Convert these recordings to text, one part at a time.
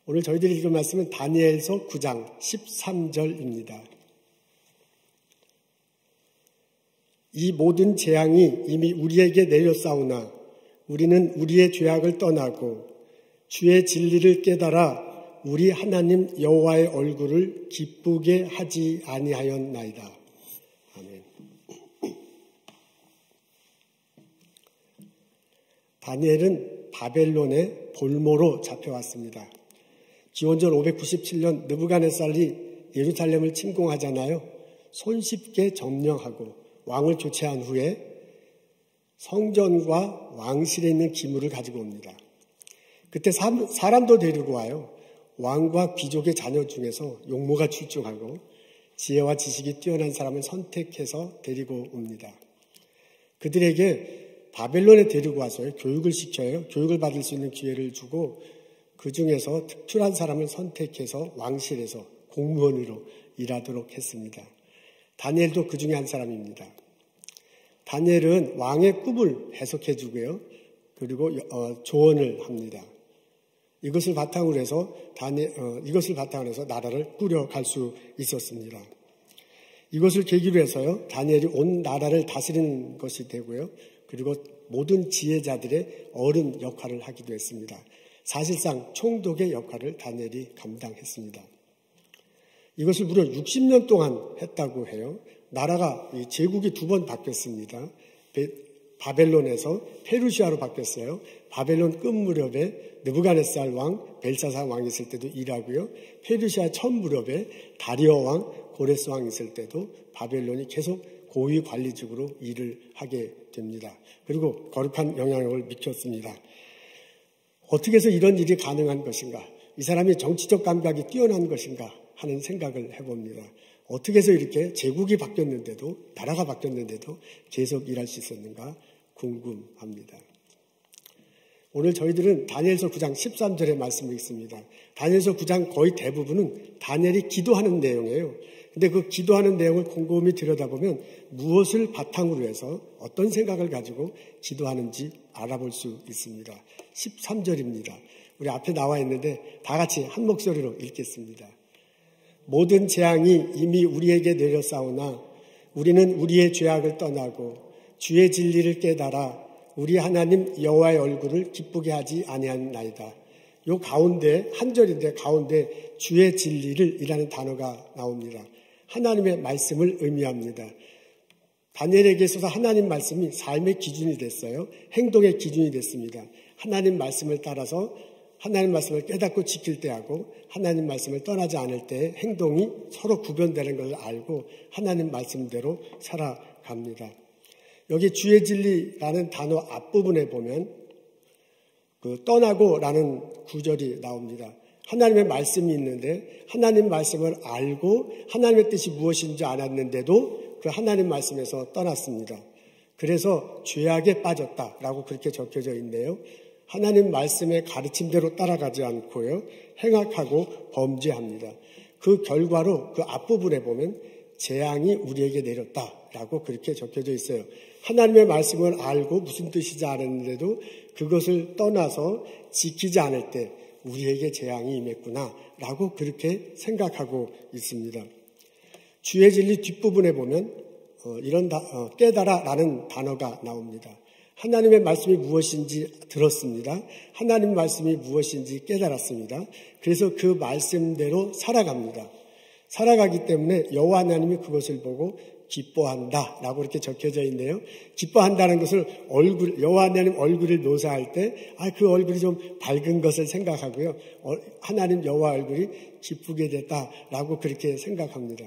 오늘 저희들이 읽은 말씀은 다니엘서 9장 13절입니다. 이 모든 재앙이 이미 우리에게 내렸사오나 우리는 우리의 죄악을 떠나고 주의 진리를 깨달아 우리 하나님 여호와의 얼굴을 기쁘게 하지 아니하였나이다. 아멘. 다니엘은 바벨론의 볼모로 잡혀왔습니다. 기원전 597년 느부갓네살이 예루살렘을 침공하잖아요. 손쉽게 점령하고 왕을 교체한 후에 성전과 왕실에 있는 기물을 가지고 옵니다. 그때 사람도 데리고 와요. 왕과 귀족의 자녀 중에서 용모가 출중하고 지혜와 지식이 뛰어난 사람을 선택해서 데리고 옵니다. 그들에게 바벨론에 데리고 와서요, 교육을 시켜요. 교육을 받을 수 있는 기회를 주고 그 중에서 특출한 사람을 선택해서 왕실에서 공무원으로 일하도록 했습니다. 다니엘도 그 중에 한 사람입니다. 다니엘은 왕의 꿈을 해석해 주고요. 그리고 조언을 합니다. 이것을 바탕으로 해서 나라를 꾸려갈 수 있었습니다. 이것을 계기로 해서요, 다니엘이 온 나라를 다스리는 것이 되고요. 그리고 모든 지혜자들의 어른 역할을 하기도 했습니다. 사실상 총독의 역할을 다니엘이 감당했습니다. 이것을 무려 60년 동안 했다고 해요. 나라가 제국이 2번 바뀌었습니다. 바벨론에서 페르시아로 바뀌었어요. 바벨론 끝 무렵에 느부갓네살 왕, 벨사살 왕이 있을 때도 일하고요. 페르시아 첫 무렵에 다리오 왕, 고레스 왕이 있을 때도 바벨론이 계속 고위 관리직으로 일을 하게 됩니다. 그리고 거룩한 영향력을 미쳤습니다. 어떻게 해서 이런 일이 가능한 것인가? 이 사람이 정치적 감각이 뛰어난 것인가? 하는 생각을 해봅니다. 어떻게 해서 이렇게 제국이 바뀌었는데도, 나라가 바뀌었는데도 계속 일할 수 있었는가 궁금합니다. 오늘 저희들은 다니엘서 9장 13절의 말씀을 읽습니다. 다니엘서 9장 거의 대부분은 다니엘이 기도하는 내용이에요. 근데 그 기도하는 내용을 곰곰이 들여다보면 무엇을 바탕으로 해서 어떤 생각을 가지고 기도하는지 알아볼 수 있습니다. 13절입니다. 우리 앞에 나와 있는데 다 같이 한 목소리로 읽겠습니다. 모든 재앙이 이미 우리에게 내렸사오나 우리는 우리의 죄악을 떠나고 주의 진리를 깨달아 우리 하나님 여호와의 얼굴을 기쁘게 하지 아니하나이다. 요 가운데 한 절인데 가운데 주의 진리를 이라는 단어가 나옵니다. 하나님의 말씀을 의미합니다. 다니엘에게 있어서 하나님 말씀이 삶의 기준이 됐어요. 행동의 기준이 됐습니다. 하나님 말씀을 따라서 하나님 말씀을 깨닫고 지킬 때하고 하나님 말씀을 떠나지 않을 때 행동이 서로 구별되는 걸 알고 하나님 말씀대로 살아갑니다. 여기 주의 진리라는 단어 앞부분에 보면 그 떠나고라는 구절이 나옵니다. 하나님의 말씀이 있는데 하나님 말씀을 알고 하나님의 뜻이 무엇인지 알았는데도 그 하나님 말씀에서 떠났습니다. 그래서 죄악에 빠졌다라고 그렇게 적혀져 있네요. 하나님 말씀의 가르침대로 따라가지 않고요. 행악하고 범죄합니다. 그 결과로 그 앞부분에 보면 재앙이 우리에게 내렸다라고 그렇게 적혀져 있어요. 하나님의 말씀을 알고 무슨 뜻인지 알았는데도 그것을 떠나서 지키지 않을 때 우리에게 재앙이 임했구나라고 그렇게 생각하고 있습니다. 주의 진리 뒷부분에 보면 깨달아라는 단어가 나옵니다. 하나님의 말씀이 무엇인지 들었습니다. 하나님 말씀이 무엇인지 깨달았습니다. 그래서 그 말씀대로 살아갑니다. 살아가기 때문에 여호와 하나님이 그것을 보고 기뻐한다라고 이렇게 적혀져 있네요. 기뻐한다는 것을 여호와 하나님 얼굴을 묘사할 때 그 얼굴이 좀 밝은 것을 생각하고요. 하나님 여호와 얼굴이 기쁘게 됐다라고 그렇게 생각합니다.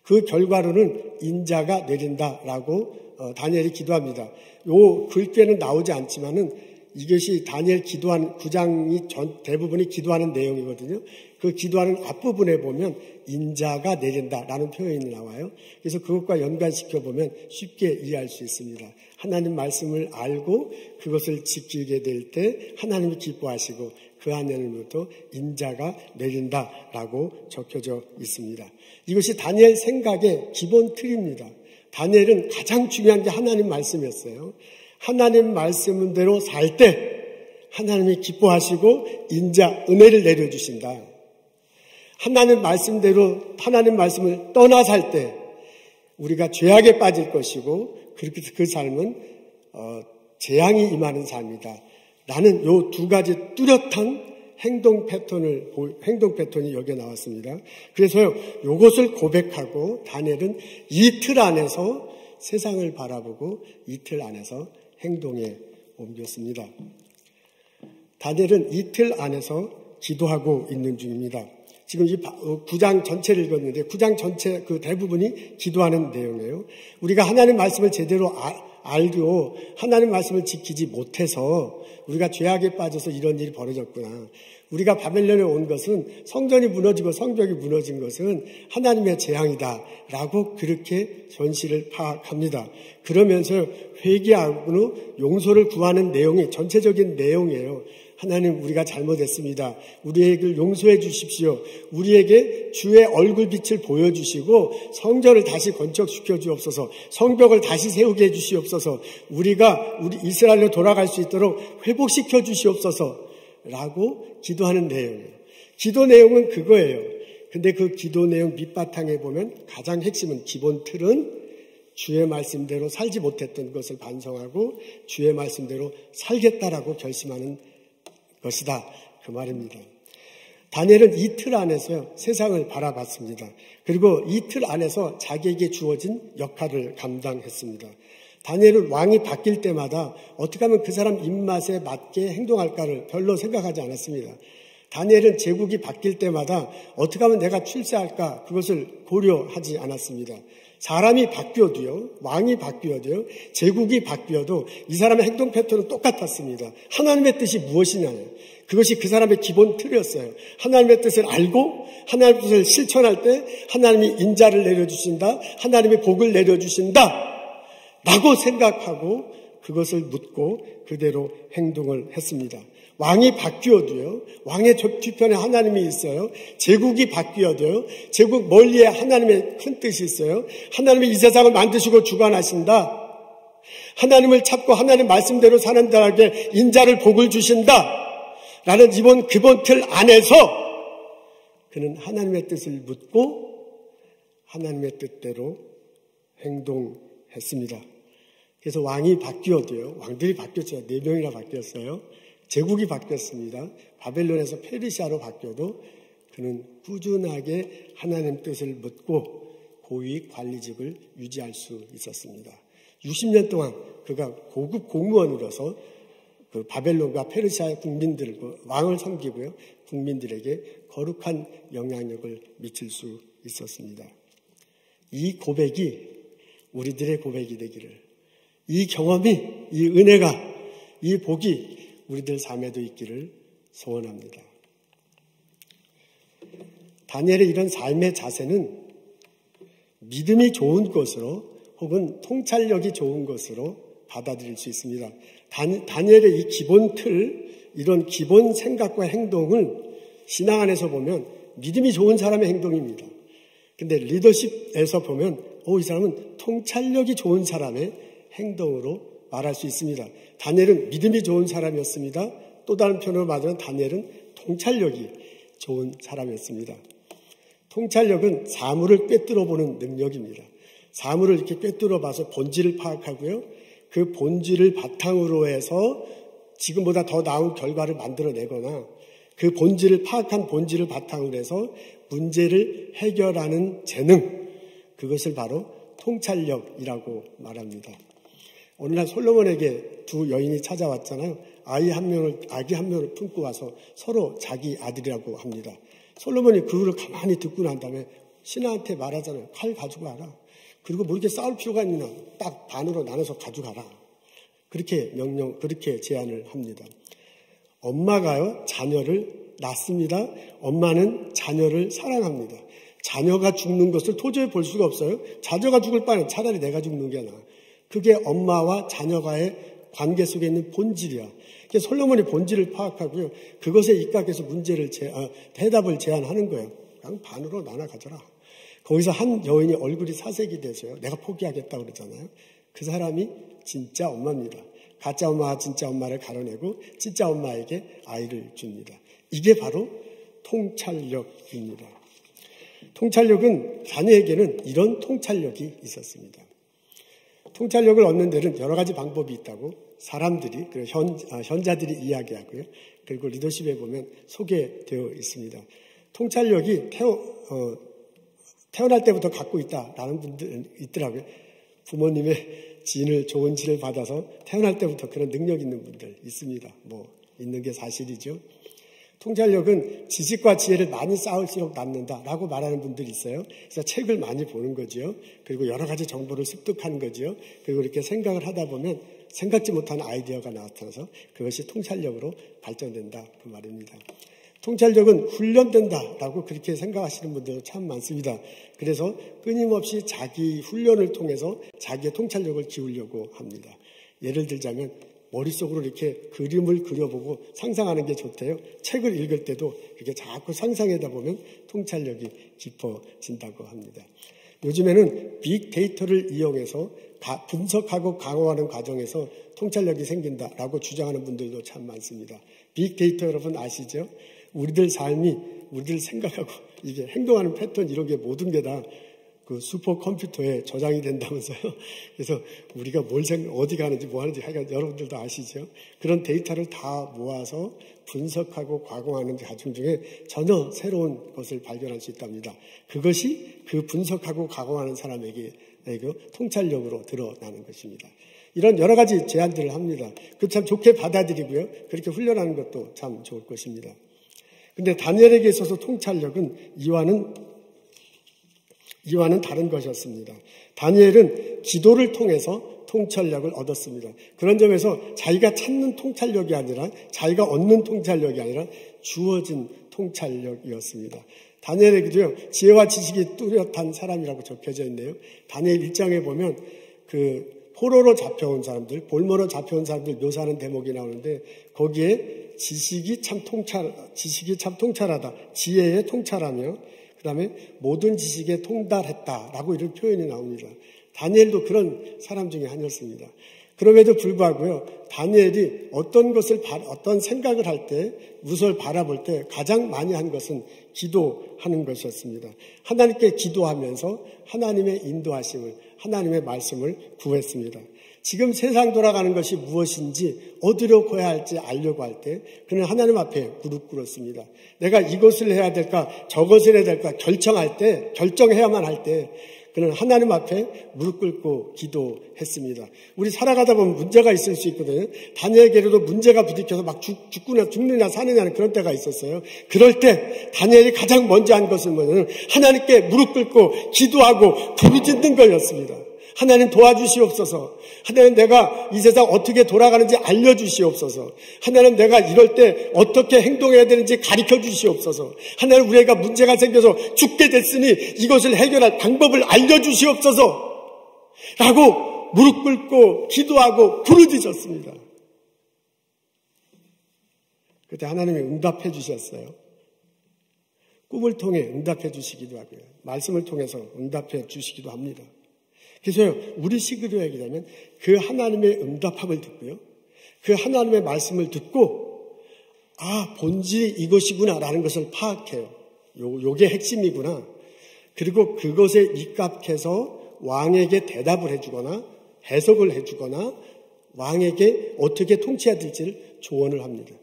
그 결과로는 인자가 내린다라고 다니엘이 기도합니다. 요 글귀에는 나오지 않지만은 이것이 다니엘 기도한 9장이 대부분이 기도하는 내용이거든요. 그 기도하는 앞부분에 보면 인자가 내린다라는 표현이 나와요. 그래서 그것과 연관시켜 보면 쉽게 이해할 수 있습니다. 하나님 말씀을 알고 그것을 지키게 될 때 하나님이 기뻐하시고 그 하나님으로부터 인자가 내린다라고 적혀져 있습니다. 이것이 다니엘 생각의 기본 틀입니다. 다니엘은 가장 중요한 게 하나님 말씀이었어요. 하나님 말씀대로 살 때 하나님이 기뻐하시고 인자 은혜를 내려주신다. 하나님 말씀대로 하나님 말씀을 떠나 살 때 우리가 죄악에 빠질 것이고 그렇게 그 삶은 재앙이 임하는 삶이다. 나는 요 두 가지 뚜렷한 행동 패턴이 여기에 나왔습니다. 그래서요, 요것을 고백하고 다니엘은 이틀 안에서 세상을 바라보고 이틀 안에서 행동에 옮겼습니다. 다니엘은 이틀 안에서 기도하고 있는 중입니다. 지금 이 9장 전체를 읽었는데 9장 전체 그 대부분이 기도하는 내용이에요. 우리가 하나님 말씀을 제대로 알고 하나님 말씀을 지키지 못해서 우리가 죄악에 빠져서 이런 일이 벌어졌구나. 우리가 바벨론에 온 것은 성전이 무너지고 성벽이 무너진 것은 하나님의 재앙이다라고 그렇게 현실을 파악합니다. 그러면서 회개하고 용서를 구하는 내용이 전체적인 내용이에요. 하나님, 우리가 잘못했습니다. 우리에게 용서해 주십시오. 우리에게 주의 얼굴빛을 보여주시고 성전을 다시 건축시켜 주옵소서. 성벽을 다시 세우게 해 주시옵소서. 우리가 우리 이스라엘로 돌아갈 수 있도록 회복시켜 주시옵소서 라고 기도하는 내용이에요. 기도 내용은 그거예요. 근데 그 기도 내용 밑바탕에 보면 가장 핵심은 기본 틀은 주의 말씀대로 살지 못했던 것을 반성하고 주의 말씀대로 살겠다라고 결심하는 것이다. 그 말입니다. 다니엘은 이틀 안에서 세상을 바라봤습니다. 그리고 이틀 안에서 자기에게 주어진 역할을 감당했습니다. 다니엘은 왕이 바뀔 때마다 어떻게 하면 그 사람 입맛에 맞게 행동할까를 별로 생각하지 않았습니다. 다니엘은 제국이 바뀔 때마다 어떻게 하면 내가 출세할까 그것을 고려하지 않았습니다. 사람이 바뀌어도요, 왕이 바뀌어도요, 제국이 바뀌어도 이 사람의 행동 패턴은 똑같았습니다. 하나님의 뜻이 무엇이냐요. 그것이 그 사람의 기본 틀이었어요. 하나님의 뜻을 알고 하나님의 뜻을 실천할 때 하나님이 인자를 내려주신다, 하나님의 복을 내려주신다 라고 생각하고 그것을 묻고 그대로 행동을 했습니다. 왕이 바뀌어도요, 왕의 뒤편에 하나님이 있어요. 제국이 바뀌어도요, 제국 멀리에 하나님의 큰 뜻이 있어요. 하나님이 이 세상을 만드시고 주관하신다. 하나님을 찾고 하나님 말씀대로 사는 자에게 인자를 복을 주신다. 라는 기본 틀 안에서 그는 하나님의 뜻을 묻고 하나님의 뜻대로 행동했습니다. 그래서 왕이 바뀌어도요, 왕들이 바뀌었어요. 4명이나 바뀌었어요. 제국이 바뀌었습니다. 바벨론에서 페르시아로 바뀌어도 그는 꾸준하게 하나님 뜻을 묻고 고위 관리직을 유지할 수 있었습니다. 60년 동안 그가 고급 공무원으로서 그 바벨론과 페르시아의 국민들, 왕을 섬기고요, 국민들에게 거룩한 영향력을 미칠 수 있었습니다. 이 고백이 우리들의 고백이 되기를, 이 경험이, 이 은혜가, 이 복이 우리들 삶에도 있기를 소원합니다. 다니엘의 이런 삶의 자세는 믿음이 좋은 것으로 혹은 통찰력이 좋은 것으로 받아들일 수 있습니다. 다니엘의 이 기본 틀, 이런 기본 생각과 행동을 신앙 안에서 보면 믿음이 좋은 사람의 행동입니다. 근데 리더십에서 보면 이 사람은 통찰력이 좋은 사람의 행동으로 말할 수 있습니다. 다니엘은 믿음이 좋은 사람이었습니다. 또 다른 편으로 말하면 다니엘은 통찰력이 좋은 사람이었습니다. 통찰력은 사물을 꿰뚫어 보는 능력입니다. 사물을 이렇게 꿰뚫어 봐서 본질을 파악하고요, 그 본질을 바탕으로 해서 지금보다 더 나은 결과를 만들어내거나 그 본질을 파악한 본질을 바탕으로 해서 문제를 해결하는 재능, 그것을 바로 통찰력이라고 말합니다. 오늘날 솔로몬에게 두 여인이 찾아왔잖아요. 아기 한 명을 품고 와서 서로 자기 아들이라고 합니다. 솔로몬이 그거를 가만히 듣고 난 다음에 신하한테 말하잖아요. 칼 가지고 와라. 그리고 뭐 이렇게 싸울 필요가 있나? 딱 반으로 나눠서 가져가라. 그렇게 제안을 합니다. 엄마가요, 자녀를 낳습니다. 엄마는 자녀를 사랑합니다. 자녀가 죽는 것을 도저히 볼 수가 없어요. 자녀가 죽을 바에는 차라리 내가 죽는 게 나아. 그게 엄마와 자녀가의 관계 속에 있는 본질이야. 그래서 솔로몬이 본질을 파악하고요, 그것에 입각해서 대답을 제안하는 거예요. 그냥 반으로 나눠 가져라. 거기서 한 여인이 얼굴이 사색이 돼서요, 내가 포기하겠다고 그러잖아요. 그 사람이 진짜 엄마입니다. 가짜 엄마와 진짜 엄마를 가려내고 진짜 엄마에게 아이를 줍니다. 이게 바로 통찰력입니다. 통찰력은 자녀에게는 이런 통찰력이 있었습니다. 통찰력을 얻는 데는 여러 가지 방법이 있다고 사람들이, 현자들이 이야기하고요. 그리고 리더십에 보면 소개되어 있습니다. 통찰력이 태어날 때부터 갖고 있다라는 분들 있더라고요. 부모님의 좋은 진을 받아서 태어날 때부터 그런 능력 있는 분들 있습니다. 있는 게 사실이죠. 통찰력은 지식과 지혜를 많이 쌓을수록 낳는다라고 말하는 분들이 있어요. 그래서 책을 많이 보는 거죠. 그리고 여러 가지 정보를 습득하는 거죠. 그리고 이렇게 생각을 하다 보면 생각지 못한 아이디어가 나타나서 그것이 통찰력으로 발전된다 그 말입니다. 통찰력은 훈련된다라고 그렇게 생각하시는 분들 참 많습니다. 그래서 끊임없이 자기 훈련을 통해서 자기의 통찰력을 키우려고 합니다. 예를 들자면 머릿속으로 이렇게 그림을 그려보고 상상하는 게 좋대요. 책을 읽을 때도 이렇게 자꾸 상상하다 보면 통찰력이 깊어진다고 합니다. 요즘에는 빅데이터를 이용해서 분석하고 강화하는 과정에서 통찰력이 생긴다라고 주장하는 분들도 참 많습니다. 빅데이터 여러분 아시죠? 우리들 삶이, 우리들 생각하고 이게 행동하는 패턴 이런 게 모든 게 다 그 슈퍼컴퓨터에 저장이 된다면서요. 그래서 우리가 어디 가는지 뭐 하는지 여러분들도 아시죠? 그런 데이터를 다 모아서 분석하고 가공하는 과정 중에 전혀 새로운 것을 발견할 수 있답니다. 그것이 그 분석하고 가공하는 사람에게 통찰력으로 드러나는 것입니다. 이런 여러 가지 제안들을 합니다. 그 참 좋게 받아들이고요. 그렇게 훈련하는 것도 참 좋을 것입니다. 근데 다니엘에게 있어서 통찰력은 이와는 다른 것이었습니다. 다니엘은 기도를 통해서 통찰력을 얻었습니다. 그런 점에서 자기가 찾는 통찰력이 아니라 자기가 얻는 통찰력이 아니라 주어진 통찰력이었습니다. 다니엘에게도요, 지혜와 지식이 뚜렷한 사람이라고 적혀져 있네요. 다니엘 1장에 보면 포로로 잡혀온 사람들, 볼모로 잡혀온 사람들 묘사하는 대목이 나오는데 거기에 지식이 참 통찰하다, 지혜에 통찰하며 그 다음에 모든 지식에 통달했다라고 이런 표현이 나옵니다. 다니엘도 그런 사람 중에 하나였습니다. 그럼에도 불구하고요, 다니엘이 어떤 생각을 할 때, 무엇을 바라볼 때 가장 많이 한 것은 기도하는 것이었습니다. 하나님께 기도하면서 하나님의 인도하심을, 하나님의 말씀을 구했습니다. 지금 세상 돌아가는 것이 무엇인지 어디로 가야 할지 알려고 할 때 그는 하나님 앞에 무릎 꿇었습니다. 내가 이것을 해야 될까 저것을 해야 될까 결정해야만 할 때 그는 하나님 앞에 무릎 꿇고 기도했습니다. 우리 살아가다 보면 문제가 있을 수 있거든요. 다니엘에게도 문제가 부딪혀서 막 죽느냐 사느냐는 그런 때가 있었어요. 그럴 때 다니엘이 가장 먼저 한 것은 뭐냐면 하나님께 무릎 꿇고 기도하고 부르짖는 거였습니다. 하나님 도와주시옵소서. 하나님 내가 이 세상 어떻게 돌아가는지 알려주시옵소서. 하나님 내가 이럴 때 어떻게 행동해야 되는지 가르쳐 주시옵소서. 하나님 우리가 문제가 생겨서 죽게 됐으니 이것을 해결할 방법을 알려주시옵소서. 라고 무릎 꿇고 기도하고 부르짖었습니다. 그때 하나님이 응답해 주셨어요. 꿈을 통해 응답해 주시기도 하고요. 말씀을 통해서 응답해 주시기도 합니다. 그래서 우리 식으로 얘기하면 그 하나님의 응답함을 듣고요. 그 하나님의 말씀을 듣고 본질이 이것이구나라는 것을 파악해요. 요게 핵심이구나. 그리고 그것에 입각해서 왕에게 대답을 해주거나 해석을 해주거나 왕에게 어떻게 통치해야 될지를 조언을 합니다.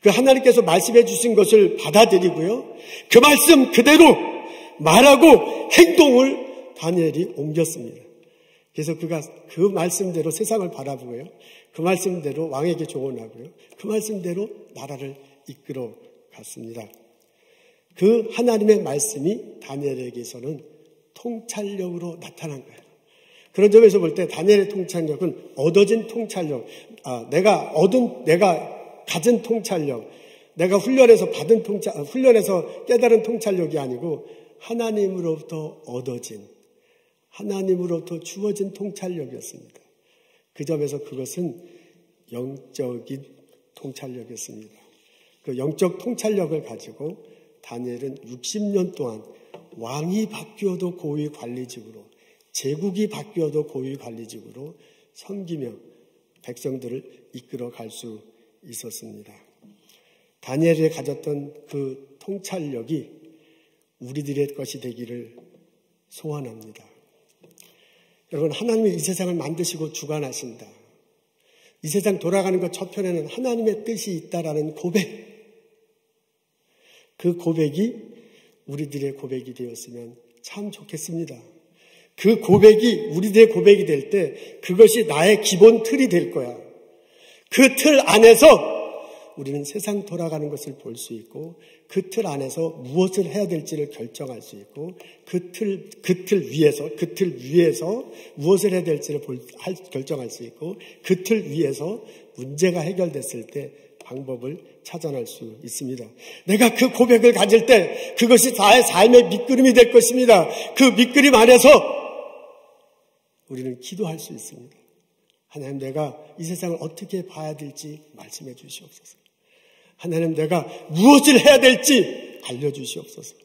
그 하나님께서 말씀해 주신 것을 받아들이고요. 그 말씀 그대로 말하고 행동을 다니엘이 옮겼습니다. 그래서 그가 그 말씀대로 세상을 바라보고요. 그 말씀대로 왕에게 조언하고요. 그 말씀대로 나라를 이끌어 갔습니다. 그 하나님의 말씀이 다니엘에게서는 통찰력으로 나타난 거예요. 그런 점에서 볼 때 다니엘의 통찰력은 얻어진 통찰력, 내가 가진 통찰력, 내가 훈련해서 깨달은 통찰력이 아니고 하나님으로부터 얻어진, 하나님으로부터 주어진 통찰력이었습니다. 그 점에서 그것은 영적인 통찰력이었습니다. 그 영적 통찰력을 가지고 다니엘은 60년 동안 왕이 바뀌어도 고위 관리직으로, 제국이 바뀌어도 고위 관리직으로 섬기며 백성들을 이끌어 갈 수 있었습니다. 다니엘이 가졌던 그 통찰력이 우리들의 것이 되기를 소원합니다. 여러분, 하나님이 이 세상을 만드시고 주관하신다. 이 세상 돌아가는 것 저편에는 하나님의 뜻이 있다라는 고백. 그 고백이 우리들의 고백이 되었으면 참 좋겠습니다. 그 고백이 우리들의 고백이 될 때 그것이 나의 기본 틀이 될 거야. 그 틀 안에서 우리는 세상 돌아가는 것을 볼 수 있고 그 틀 안에서 무엇을 해야 될지를 결정할 수 있고 그 틀 위에서 무엇을 해야 될지를 결정할 수 있고 그 틀 위에서 문제가 해결됐을 때 방법을 찾아낼 수 있습니다. 내가 그 고백을 가질 때 그것이 나의 삶의 밑그림이 될 것입니다. 그 밑그림 안에서 우리는 기도할 수 있습니다. 하나님, 내가 이 세상을 어떻게 봐야 될지 말씀해 주시옵소서. 하나님, 내가 무엇을 해야 될지 알려주시옵소서.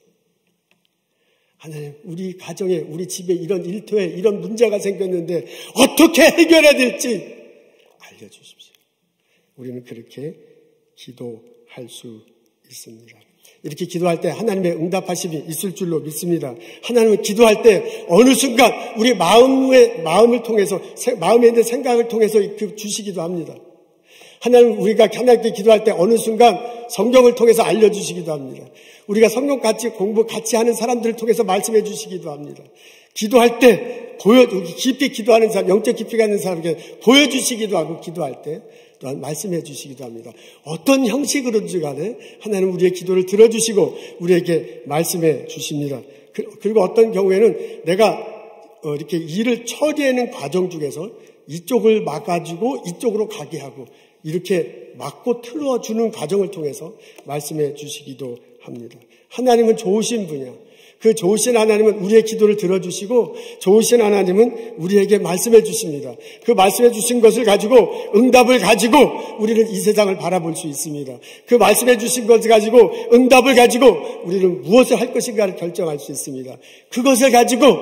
하나님, 우리 가정에, 우리 집에 이런 일터에 이런 문제가 생겼는데 어떻게 해결해야 될지 알려주십시오. 우리는 그렇게 기도할 수 있습니다. 이렇게 기도할 때 하나님의 응답하심이 있을 줄로 믿습니다. 하나님은 기도할 때 어느 순간 우리 마음을 통해서, 마음에 있는 생각을 통해서 주시기도 합니다. 하나님, 우리가 하나님께 기도할 때 어느 순간 성경을 통해서 알려주시기도 합니다. 우리가 성경 같이 하는 사람들을 통해서 말씀해 주시기도 합니다. 기도할 때 깊이 기도하는 사람, 영적 깊이가 있는 사람에게 보여주시기도 하고, 기도할 때 또한 말씀해 주시기도 합니다. 어떤 형식으로든지 간에 하나님 우리의 기도를 들어주시고 우리에게 말씀해 주십니다. 그리고 어떤 경우에는 내가 이렇게 일을 처리하는 과정 중에서 이쪽을 막아주고 이쪽으로 가게 하고 이렇게 막고 틀어주는 과정을 통해서 말씀해 주시기도 합니다. 하나님은 좋으신 분이야. 그 좋으신 하나님은 우리의 기도를 들어주시고 좋으신 하나님은 우리에게 말씀해 주십니다. 그 말씀해 주신 것을 가지고 응답을 가지고 우리는 이 세상을 바라볼 수 있습니다. 그 말씀해 주신 것을 가지고 응답을 가지고 우리는 무엇을 할 것인가를 결정할 수 있습니다. 그것을 가지고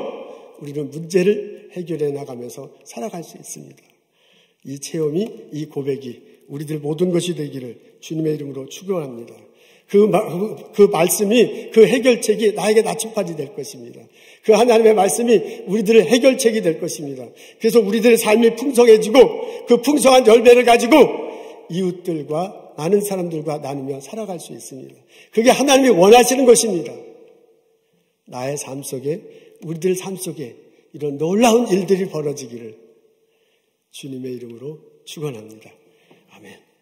우리는 문제를 해결해 나가면서 살아갈 수 있습니다. 이 체험이, 이 고백이 우리들 모든 것이 되기를 주님의 이름으로 축원합니다. 그 말씀이, 그 해결책이 나에게 나침반이 될 것입니다. 그 하나님의 말씀이 우리들의 해결책이 될 것입니다. 그래서 우리들의 삶이 풍성해지고 그 풍성한 열매를 가지고 이웃들과 많은 사람들과 나누며 살아갈 수 있습니다. 그게 하나님이 원하시는 것입니다. 나의 삶 속에, 우리들 삶 속에 이런 놀라운 일들이 벌어지기를 주님의 이름으로 축원합니다. 아멘.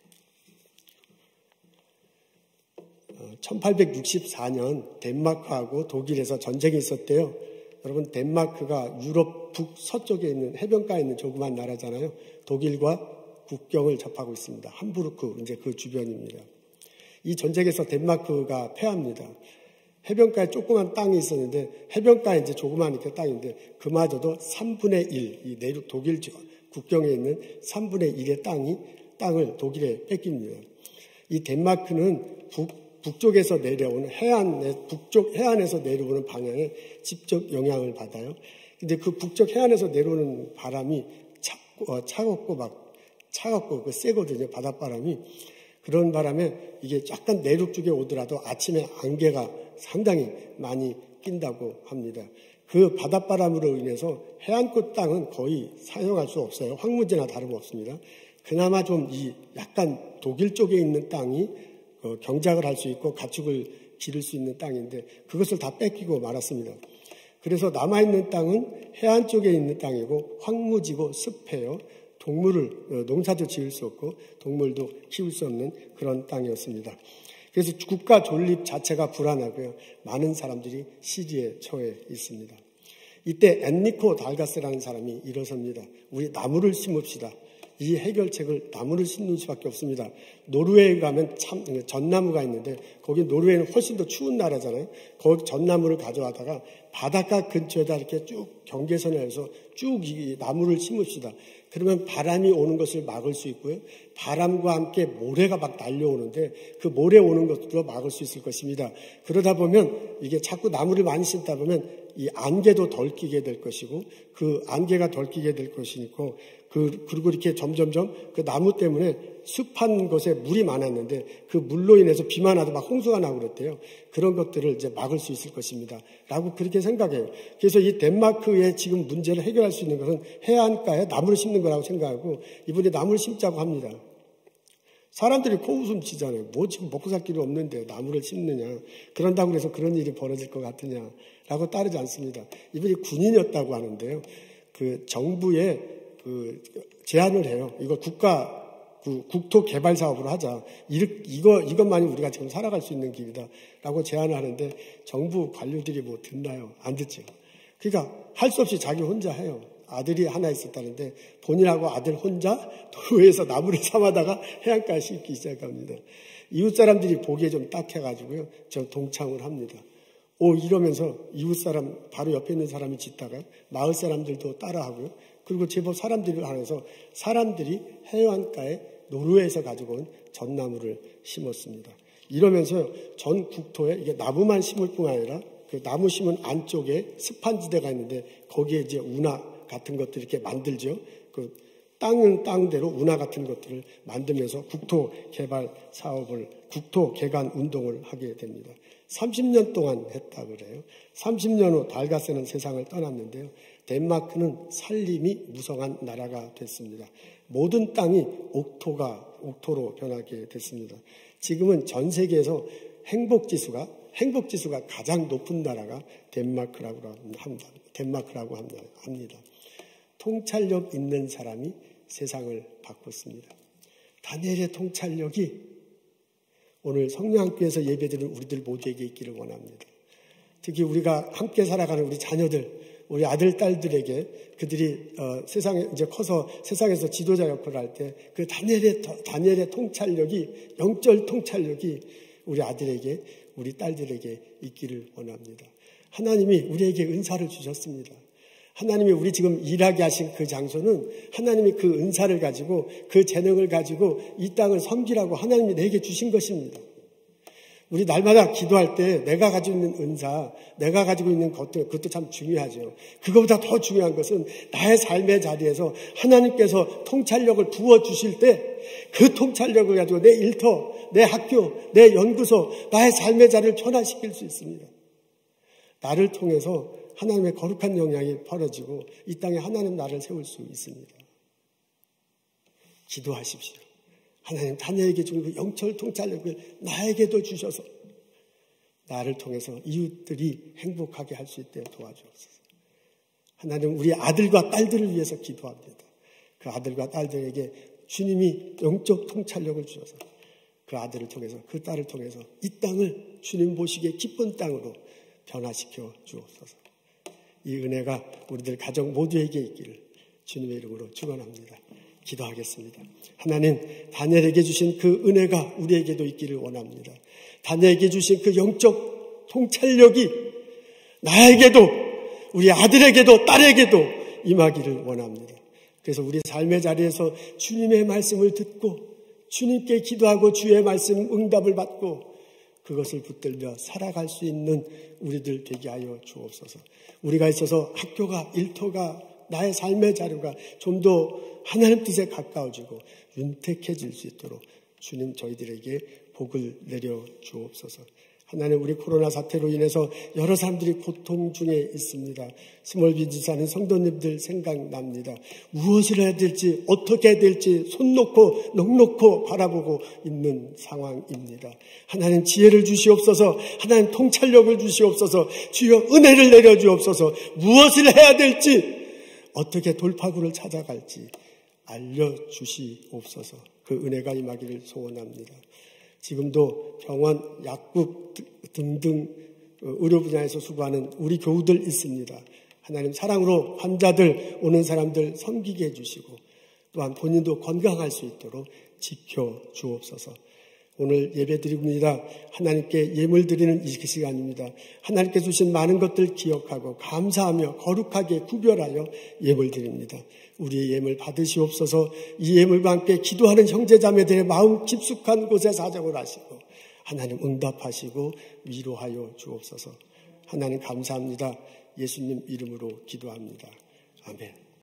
1864년 덴마크하고 독일에서 전쟁이 있었대요. 여러분, 덴마크가 유럽 북서쪽에 있는 해변가에 있는 조그만 나라잖아요. 독일과 국경을 접하고 있습니다. 함부르크, 이제 그 주변입니다. 이 전쟁에서 덴마크가 패합니다. 해변가에 조그만 땅이 있었는데, 해변가에 이제 조그만 이렇게 땅인데, 그마저도 3분의 1, 이 내륙 독일 국경에 있는 3분의 1의 땅을 독일에 뺏깁니다. 이 덴마크는 북쪽에서 내려오는 북쪽 해안에서 내려오는 방향에 직접 영향을 받아요. 근데 그 북쪽 해안에서 내려오는 바람이 차갑고 세거든요. 바닷바람이. 그런 바람에 이게 약간 내륙 쪽에 오더라도 아침에 안개가 상당히 많이 낀다고 합니다. 그 바닷바람으로 인해서 해안끝 땅은 거의 사용할 수 없어요. 황무지나 다름없습니다. 그나마 좀 약간 독일 쪽에 있는 땅이 경작을 할 수 있고 가축을 기를 수 있는 땅인데 그것을 다 뺏기고 말았습니다. 그래서 남아있는 땅은 해안 쪽에 있는 땅이고 황무지고 습해요. 농사도 지을 수 없고 동물도 키울 수 없는 그런 땅이었습니다. 그래서 국가 존립 자체가 불안하고요. 많은 사람들이 시기에 처해 있습니다. 이때 엔리코 달가스라는 사람이 일어섭니다. 우리 나무를 심읍시다. 이 해결책을 나무를 심는 수밖에 없습니다. 노르웨이 가면 전나무가 있는데 거기 노르웨이는 훨씬 더 추운 나라잖아요. 거기 전나무를 가져와다가 바닷가 근처에다 이렇게 쭉 경계선에 해서 쭉 이 나무를 심읍시다. 그러면 바람이 오는 것을 막을 수 있고요. 바람과 함께 모래가 막 날려오는데 그 모래 오는 것도 막을 수 있을 것입니다. 그러다 보면 이게 자꾸 나무를 많이 심다 보면 이 안개도 덜 끼게 될 것이고 그 안개가 덜 끼게 될 것이니까 그리고 이렇게 점점점 그 나무 때문에 습한 곳에 물이 많았는데 그 물로 인해서 비만 와도 막 홍수가 나고 그랬대요. 그런 것들을 이제 막을 수 있을 것입니다. 라고 그렇게 생각해요. 그래서 이 덴마크의 지금 문제를 해결할 수 있는 것은 해안가에 나무를 심는 거라고 생각하고 이분이 나무를 심자고 합니다. 사람들이 코웃음 치잖아요. 뭐 지금 먹고 살 길이 없는데 나무를 심느냐. 그런다고 해서 그런 일이 벌어질 것 같으냐. 라고 따르지 않습니다. 이분이 군인이었다고 하는데요. 그 정부에 제안을 해요. 이거 국토 개발 사업으로 하자. 이것만이 우리가 지금 살아갈 수 있는 길이다. 라고 제안을 하는데 정부 관료들이 뭐 듣나요? 안 듣죠. 그러니까 할 수 없이 자기 혼자 해요. 아들이 하나 있었다는데 본인하고 아들 혼자 도로에서 나무를 삼아다가 해안가에 심기 시작합니다. 이웃 사람들이 보기에 좀 딱해가지고요. 저 동참을 합니다. 이러면서 이웃 사람 바로 옆에 있는 사람이 짓다가 마을 사람들도 따라하고요. 그리고 제법 사람들을 하면서 사람들이 해안가에 노르웨이에서 가지고 온 전나무를 심었습니다. 이러면서 전 국토에 이게 나무만 심을 뿐 아니라 그 나무 심은 안쪽에 습한 지대가 있는데 거기에 이제 운하 같은 것들 이렇게 만들죠. 그 땅은 땅대로 운하 같은 것들을 만들면서 국토 개발 사업을, 국토 개간 운동을 하게 됩니다. 30년 동안 했다 그래요. 30년 후 달가스는 세상을 떠났는데요. 덴마크는 살림이 무성한 나라가 됐습니다. 모든 땅이 옥토로 변하게 됐습니다. 지금은 전 세계에서 행복지수가 가장 높은 나라가 덴마크라고 합니다. 통찰력 있는 사람이 세상을 바꿨습니다. 다니엘의 통찰력이 오늘 성령학교에서 예배드리는 우리들 모두에게 있기를 원합니다. 특히 우리가 함께 살아가는 우리 자녀들, 우리 아들, 딸들에게 그들이 세상에 이제 커서 세상에서 지도자 역할을 할 때 그 다니엘의 통찰력이, 영적 통찰력이 우리 아들에게, 우리 딸들에게 있기를 원합니다. 하나님이 우리에게 은사를 주셨습니다. 하나님이 우리 지금 일하게 하신 그 장소는 하나님이 그 은사를 가지고 그 재능을 가지고 이 땅을 섬기라고 하나님이 내게 주신 것입니다. 우리 날마다 기도할 때 내가 가지고 있는 은사, 내가 가지고 있는 것들, 그것도 참 중요하죠. 그것보다 더 중요한 것은 나의 삶의 자리에서 하나님께서 통찰력을 부어주실 때 그 통찰력을 가지고 내 일터, 내 학교, 내 연구소, 나의 삶의 자리를 변화시킬 수 있습니다. 나를 통해서 하나님의 거룩한 영향이 벌어지고 이 땅에 하나님 나라를 세울 수 있습니다. 기도하십시오. 하나님 다니엘에게 준 그 영적 통찰력을 나에게도 주셔서 나를 통해서 이웃들이 행복하게 할 수 있도록 도와주옵소서. 하나님 우리 아들과 딸들을 위해서 기도합니다. 그 아들과 딸들에게 주님이 영적 통찰력을 주셔서 그 아들을 통해서 그 딸을 통해서 이 땅을 주님 보시기에 기쁜 땅으로 변화시켜 주옵소서. 이 은혜가 우리들 가정 모두에게 있기를 주님의 이름으로 축원합니다. 기도하겠습니다. 하나님, 다니엘에게 주신 그 은혜가 우리에게도 있기를 원합니다. 다니엘에게 주신 그 영적 통찰력이 나에게도, 우리 아들에게도, 딸에게도 임하기를 원합니다. 그래서 우리 삶의 자리에서 주님의 말씀을 듣고 주님께 기도하고 주의 말씀 응답을 받고 그것을 붙들며 살아갈 수 있는 우리들 되게 하여 주옵소서. 우리가 있어서 학교가, 일터가, 나의 삶의 자료가 좀 더 하나님 뜻에 가까워지고 윤택해질 수 있도록 주님 저희들에게 복을 내려 주옵소서. 하나님 우리 코로나 사태로 인해서 여러 사람들이 고통 중에 있습니다. 스몰비즈 사는 성도님들 생각납니다. 무엇을 해야 될지 어떻게 해야 될지 손 놓고 넋 놓고 바라보고 있는 상황입니다. 하나님 지혜를 주시옵소서. 하나님 통찰력을 주시옵소서. 주여 은혜를 내려주옵소서. 무엇을 해야 될지 어떻게 돌파구를 찾아갈지 알려주시옵소서. 그 은혜가 임하기를 소원합니다. 지금도 병원, 약국 등등 의료 분야에서 수고하는 우리 교우들 있습니다. 하나님 사랑으로 환자들, 오는 사람들 섬기게 해주시고 또한 본인도 건강할 수 있도록 지켜주옵소서. 오늘 예배드립니다. 하나님께 예물 드리는 이 시간입니다. 하나님께 주신 많은 것들 기억하고 감사하며 거룩하게 구별하여 예물 드립니다. 우리의 예물 받으시옵소서. 이 예물과 함께 기도하는 형제자매들의 마음 깊숙한 곳에 사정을 하시고 하나님 응답하시고 위로하여 주옵소서. 하나님 감사합니다. 예수님 이름으로 기도합니다. 아멘.